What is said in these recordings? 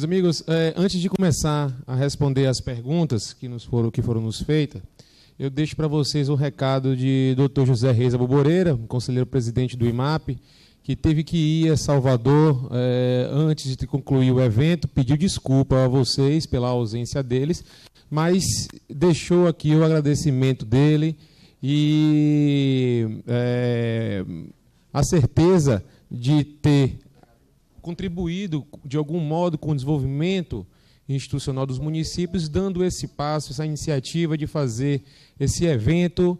Meus amigos, antes de começar a responder as perguntas que foram nos feitas, eu deixo para vocês um recado de Dr. José Reis Aboboreira, conselheiro presidente do IMAP, que teve que ir a Salvador antes de concluir o evento, pediu desculpa a vocês pela ausência deles, mas deixou aqui o agradecimento dele e a certeza de ter contribuído de algum modo com o desenvolvimento institucional dos municípios, dando esse passo, essa iniciativa de fazer esse evento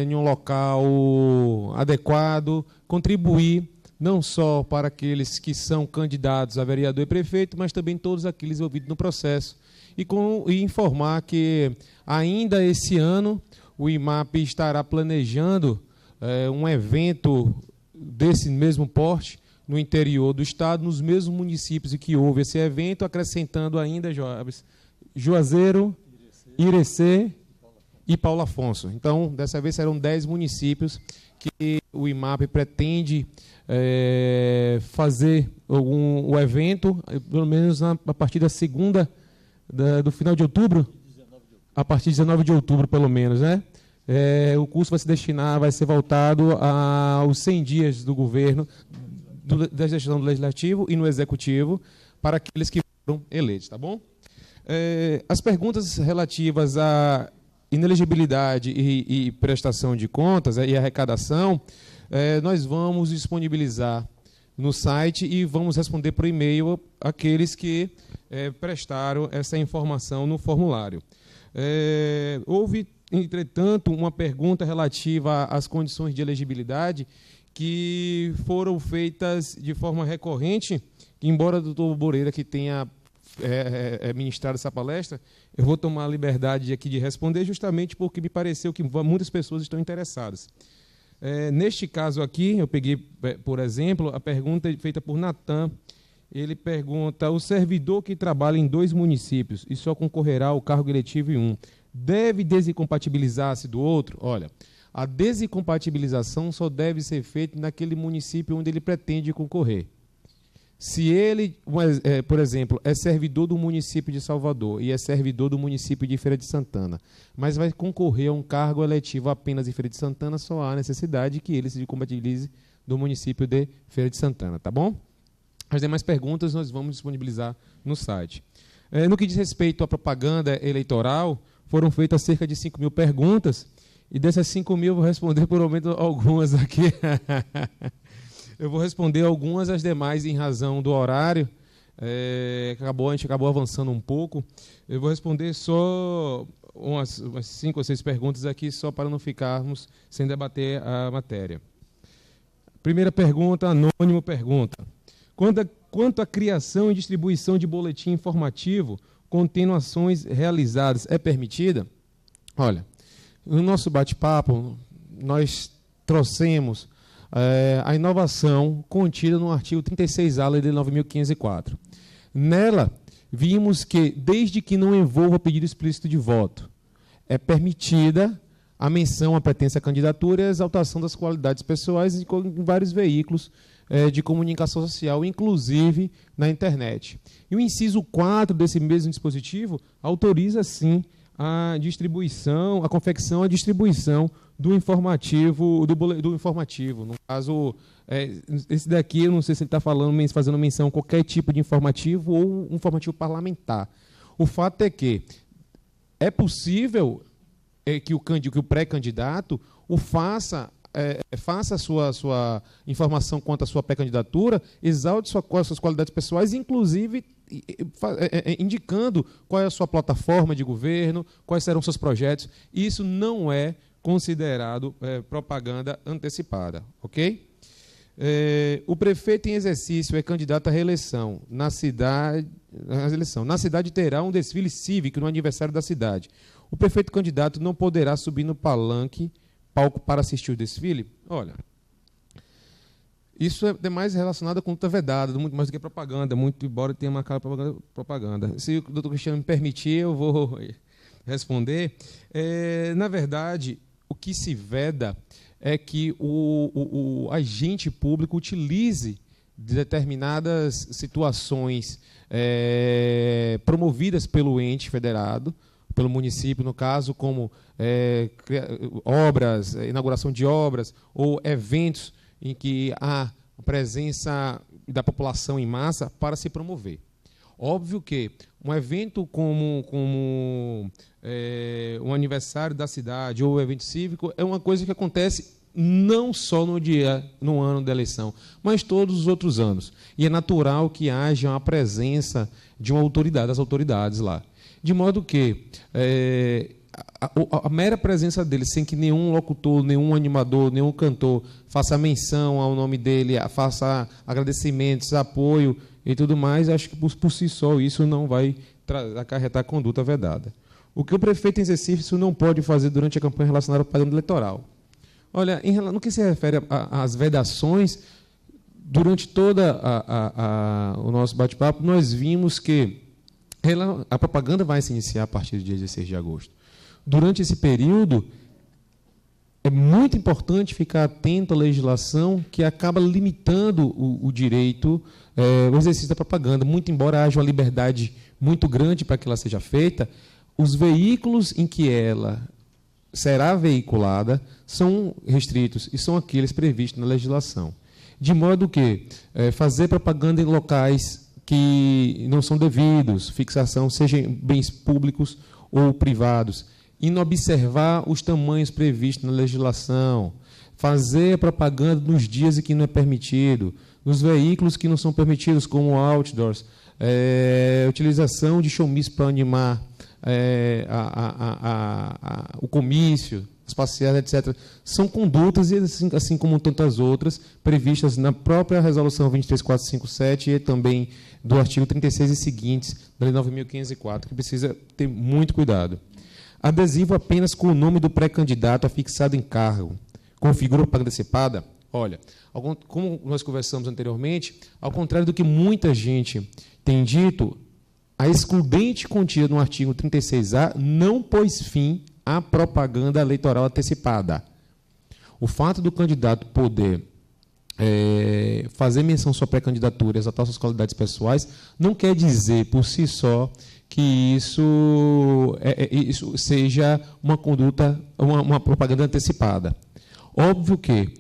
em um local adequado, contribuir não só para aqueles que são candidatos a vereador e prefeito, mas também todos aqueles envolvidos no processo. E informar que ainda esse ano o IMAP estará planejando um evento desse mesmo porte no interior do estado, nos mesmos municípios em que houve esse evento, acrescentando ainda Juazeiro, Irecê e Paulo Afonso. Então, dessa vez serão 10 municípios que o IMAP pretende fazer o evento, pelo menos a partir da segunda, do final de outubro, a partir de 19 de outubro, pelo menos, né? O curso vai ser voltado aos 100 dias do governo, da gestão do Legislativo e no Executivo, para aqueles que foram eleitos, tá bom? As perguntas relativas à inelegibilidade e prestação de contas e arrecadação, nós vamos disponibilizar no site e vamos responder por e-mail aqueles que prestaram essa informação no formulário. Houve, entretanto, uma pergunta relativa às condições de elegibilidade que foram feitas de forma recorrente, embora o doutor Boreira que tenha ministrado essa palestra, eu vou tomar a liberdade aqui de responder justamente porque me pareceu que muitas pessoas estão interessadas. Neste caso aqui, eu peguei, por exemplo, a pergunta feita por Natan. Ele pergunta: o servidor que trabalha em 2 municípios e só concorrerá ao cargo eletivo em um, deve desincompatibilizar-se do outro? Olha, a desincompatibilização só deve ser feita naquele município onde ele pretende concorrer. Se ele, por exemplo, é servidor do município de Salvador e é servidor do município de Feira de Santana, mas vai concorrer a um cargo eletivo apenas em Feira de Santana, só há necessidade que ele se compatibilize do município de Feira de Santana, tá bom? As demais perguntas nós vamos disponibilizar no site. No que diz respeito à propaganda eleitoral, foram feitas cerca de 5.000 perguntas, e dessas 5.000 eu vou responder por aumento algumas aqui. Eu vou responder algumas, as demais em razão do horário. A gente acabou avançando um pouco. Eu vou responder só umas 5 ou 6 perguntas aqui, só para não ficarmos sem debater a matéria. Primeira pergunta, anônimo pergunta: quanto à criação e distribuição de boletim informativo contendo ações realizadas, é permitida? Olha, no nosso bate-papo, nós trouxemos a inovação contida no artigo 36A, Lei de 9.504. Nela, vimos que, desde que não envolva pedido explícito de voto, é permitida a menção à pertença à candidatura e a exaltação das qualidades pessoais em vários veículos de comunicação social, inclusive na internet. E o inciso 4 desse mesmo dispositivo autoriza, sim, a distribuição, a confecção, a distribuição do informativo, do informativo. No caso, esse daqui, eu não sei se ele está fazendo menção a qualquer tipo de informativo ou um informativo parlamentar. O fato é que é possível que o pré-candidato faça a sua informação quanto à sua pré-candidatura, exalte suas qualidades pessoais, inclusive indicando qual é a sua plataforma de governo, quais serão seus projetos. Isso não é considerado propaganda antecipada, ok? O prefeito em exercício é candidato à reeleição. Na cidade terá um desfile cívico no aniversário da cidade. O prefeito candidato não poderá subir no palco para assistir o desfile? Olha, isso é mais relacionado à conduta vedada, muito mais do que propaganda, muito embora tenha marcado propaganda. Se o doutor Cristiano me permitir, eu vou responder. Na verdade, o que se veda é que o agente público utilize de determinadas situações promovidas pelo ente federado, pelo município, no caso, como obras, inauguração de obras ou eventos em que há a presença da população em massa para se promover. Óbvio que um evento como um aniversário da cidade ou um evento cívico é uma coisa que acontece não só no ano da eleição, mas todos os outros anos. E é natural que haja uma presença de uma autoridade, das autoridades lá. De modo que a mera presença dele, sem que nenhum locutor, nenhum animador, nenhum cantor faça menção ao nome dele, faça agradecimentos, apoio e tudo mais, acho que por si só isso não vai acarretar conduta vedada. O que o prefeito em exercício não pode fazer durante a campanha relacionada ao padrão eleitoral? Olha, no que se refere às vedações, durante toda o nosso bate-papo, nós vimos que a propaganda vai se iniciar a partir do dia 16 de agosto. Durante esse período, é muito importante ficar atento à legislação que acaba limitando o direito, o exercício da propaganda. Muito embora haja uma liberdade muito grande para que ela seja feita, os veículos em que ela será veiculada são restritos e são aqueles previstos na legislação. De modo que fazer propaganda em locais que não são devidos, fixação, sejam bens públicos ou privados, inobservar os tamanhos previstos na legislação, fazer propaganda nos dias em que não é permitido, nos veículos que não são permitidos, como outdoors, utilização de showmício para animar o comício, as passeadas, etc. São condutas, assim como tantas outras, previstas na própria Resolução 23457 e também do artigo 36 e seguintes da Lei 9.504, que precisa ter muito cuidado. Adesivo apenas com o nome do pré-candidato afixado em cargo, com figura propaganda antecipada. Olha, como nós conversamos anteriormente, ao contrário do que muita gente tem dito, a excludente contida no artigo 36A não pôs fim à propaganda eleitoral antecipada. O fato do candidato poder fazer menção à sua pré-candidatura, exaltar suas qualidades pessoais, não quer dizer, por si só, que isso seja uma conduta, uma propaganda antecipada. Óbvio que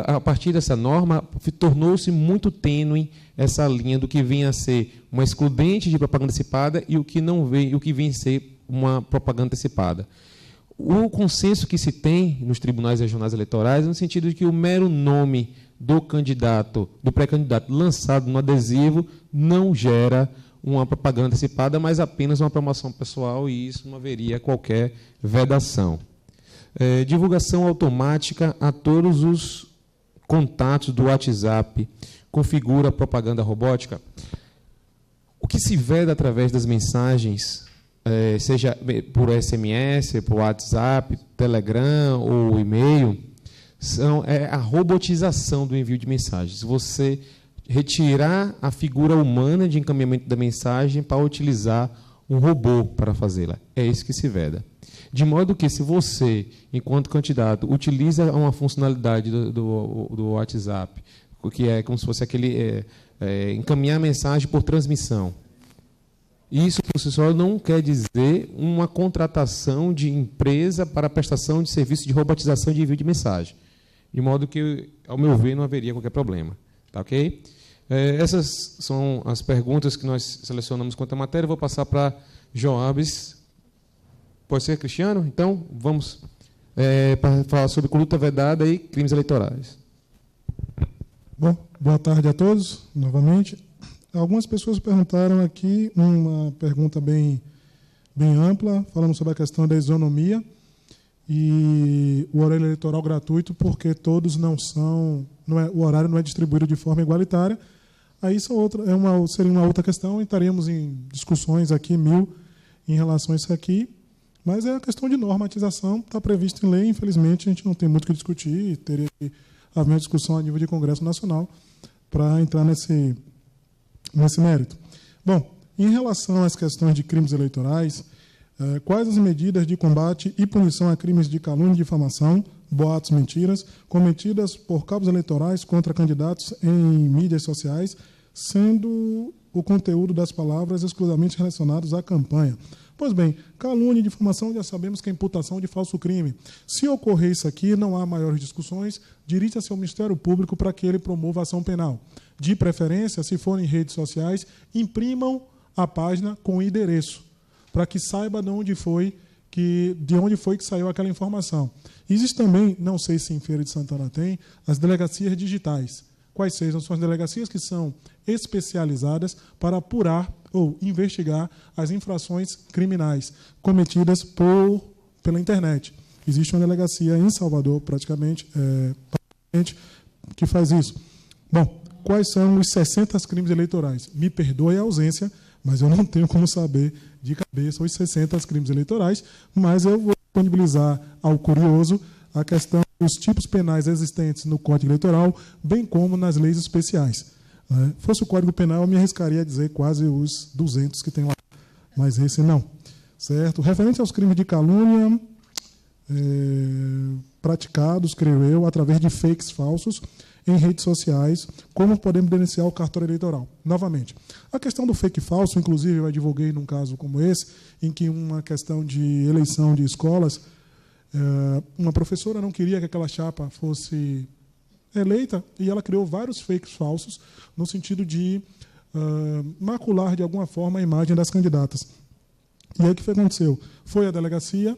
a partir dessa norma, tornou-se muito tênue essa linha do que vinha a ser uma excludente de propaganda antecipada e o que vem a ser uma propaganda antecipada. O consenso que se tem nos tribunais regionais eleitorais é no sentido de que o mero nome do candidato, do pré-candidato lançado no adesivo, não gera uma propaganda antecipada, mas apenas uma promoção pessoal, e isso não haveria qualquer vedação. Divulgação automática a todos os contatos do WhatsApp, configura propaganda robótica. O que se veda através das mensagens, seja por SMS, por WhatsApp, Telegram ou e-mail, é a robotização do envio de mensagens. Você retirar a figura humana de encaminhamento da mensagem para utilizar um robô para fazê-la. É isso que se veda. De modo que, se você, enquanto candidato, utiliza uma funcionalidade do WhatsApp, que é como se fosse aquele encaminhar a mensagem por transmissão, isso, por si só, não quer dizer uma contratação de empresa para prestação de serviço de robotização de envio de mensagem. De modo que, ao meu ver, não haveria qualquer problema. Tá ok? Essas são as perguntas que nós selecionamos quanto à matéria. Vou passar para Joabes. Pode ser, Cristiano? Então, vamos para falar sobre conduta vedada e crimes eleitorais. Bom, boa tarde a todos, novamente. Algumas pessoas perguntaram aqui uma pergunta bem ampla, falando sobre a questão da isonomia e o horário eleitoral gratuito, porque todos o horário não é distribuído de forma igualitária. Aí seria uma outra questão, estaríamos em discussões aqui, em relação a isso aqui, mas é a questão de normatização, está previsto em lei, infelizmente a gente não tem muito o que discutir, teria que haver uma discussão a nível de Congresso Nacional para entrar nesse mérito. Bom, em relação às questões de crimes eleitorais, quais as medidas de combate e punição a crimes de calúnia e difamação boatos, mentiras, cometidas por cabos eleitorais contra candidatos em mídias sociais, sendo o conteúdo das palavras exclusivamente relacionados à campanha. Pois bem, calúnia e difamação já sabemos que é imputação de falso crime. Se ocorrer isso aqui, não há maiores discussões, dirija-se ao Ministério Público para que ele promova ação penal. De preferência, se forem redes sociais, imprimam a página com o endereço, para que saiba de onde foi que saiu aquela informação. Existe também, não sei se em Feira de Santana tem, as delegacias digitais. Quais sejam? São as delegacias que são especializadas para apurar ou investigar as infrações criminais cometidas pela internet. Existe uma delegacia em Salvador, praticamente, que faz isso. Bom, quais são os 60 crimes eleitorais? Me perdoe a ausência, mas eu não tenho como saber de cabeça os 60 crimes eleitorais, mas eu vou disponibilizar ao curioso a questão dos tipos penais existentes no Código Eleitoral, bem como nas leis especiais. Fosse o Código Penal, eu me arriscaria a dizer quase os 200 que tem lá, mas esse não. Certo? Referente aos crimes de calúnia praticados, creio eu, através de fakes falsos em redes sociais, como podemos denunciar o cartório eleitoral? Novamente, a questão do fake falso, inclusive eu advoguei num caso como esse, em que uma questão de eleição de escolas, uma professora não queria que aquela chapa fosse eleita e ela criou vários fakes falsos no sentido de macular de alguma forma a imagem das candidatas. E aí o que aconteceu? Foi a delegacia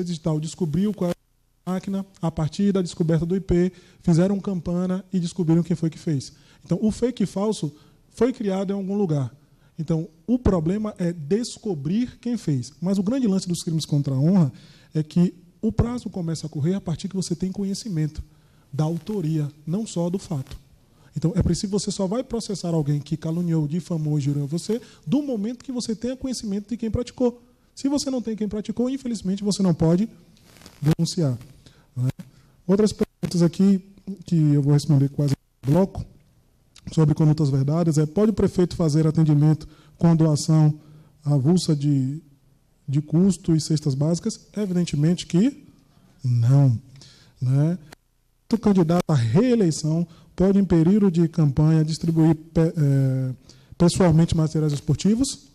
digital descobriu qual era a máquina, a partir da descoberta do IP, fizeram campana e descobriram quem foi que fez. Então, o fake falso foi criado em algum lugar. Então, o problema é descobrir quem fez. Mas o grande lance dos crimes contra a honra é que o prazo começa a correr a partir que você tem conhecimento da autoria, não só do fato. Então, é preciso, você só vai processar alguém que caluniou, difamou e jurou você do momento que você tenha conhecimento de quem praticou. Se você não tem quem praticou, infelizmente, você não pode denunciar. Outras perguntas aqui, que eu vou responder quase no bloco, sobre condutas verdadas, pode o prefeito fazer atendimento com doação avulsa de custo e cestas básicas? Evidentemente que não. O candidato à reeleição pode, em período de campanha, distribuir pessoalmente materiais esportivos?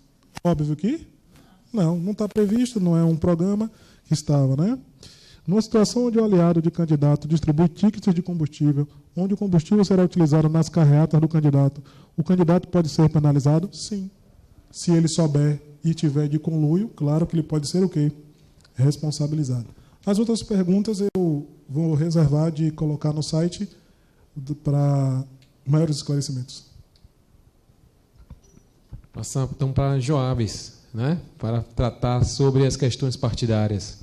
Óbvio que não está previsto, não é um programa que estava, Numa situação onde o aliado de candidato distribui tickets de combustível, onde o combustível será utilizado nas carreatas do candidato, o candidato pode ser penalizado? Sim. Se ele souber e tiver de conluio, claro que ele pode ser o quê? Responsabilizado. As outras perguntas eu vou reservar de colocar no site para maiores esclarecimentos. Passamos então para Joabes, para tratar sobre as questões partidárias.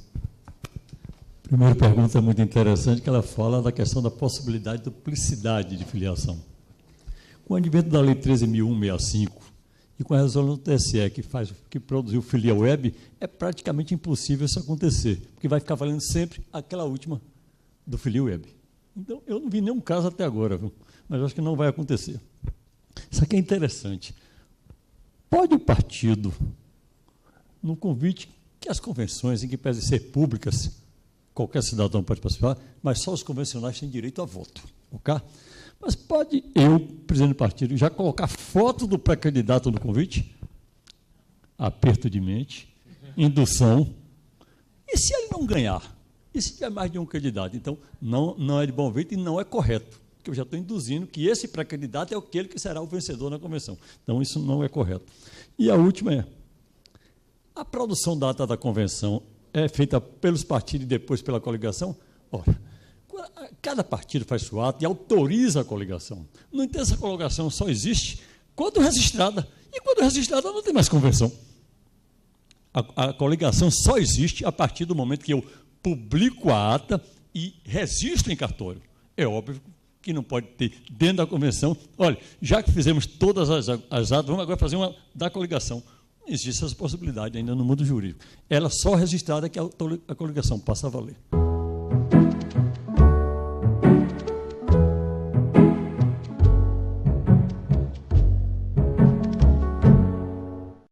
Primeira pergunta é muito interessante, que ela fala da questão da possibilidade de duplicidade de filiação. Com o advento da Lei 13.165 e com a resolução do TSE que produziu filia web, é praticamente impossível isso acontecer, porque vai ficar valendo sempre aquela última do filia web. Então, eu não vi nenhum caso até agora, mas acho que não vai acontecer. Isso aqui é interessante. Pode o partido, no convite que as convenções, em que pedem ser públicas, qualquer cidadão pode participar, mas só os convencionais têm direito a voto. Okay? Mas pode eu, presidente do partido, já colocar foto do pré-candidato no convite? Aperto de mente, indução. E se ele não ganhar? E se tiver mais de um candidato? Então, não é de bom jeito e não é correto, porque eu já estou induzindo que esse pré-candidato é aquele que será o vencedor na convenção. Então, isso não é correto. E a última é, a produção da ata da convenção é feita pelos partidos e depois pela coligação? Ora, cada partido faz sua ata e autoriza a coligação. No entanto, essa coligação só existe quando registrada. E quando registrada, não tem mais convenção. A coligação só existe a partir do momento que eu publico a ata e registro em cartório. É óbvio que não pode ter dentro da convenção. Olha, já que fizemos todas as atas, vamos agora fazer uma da coligação. Não existe essa possibilidade ainda no mundo jurídico. Ela só registrada que a coligação passa a valer.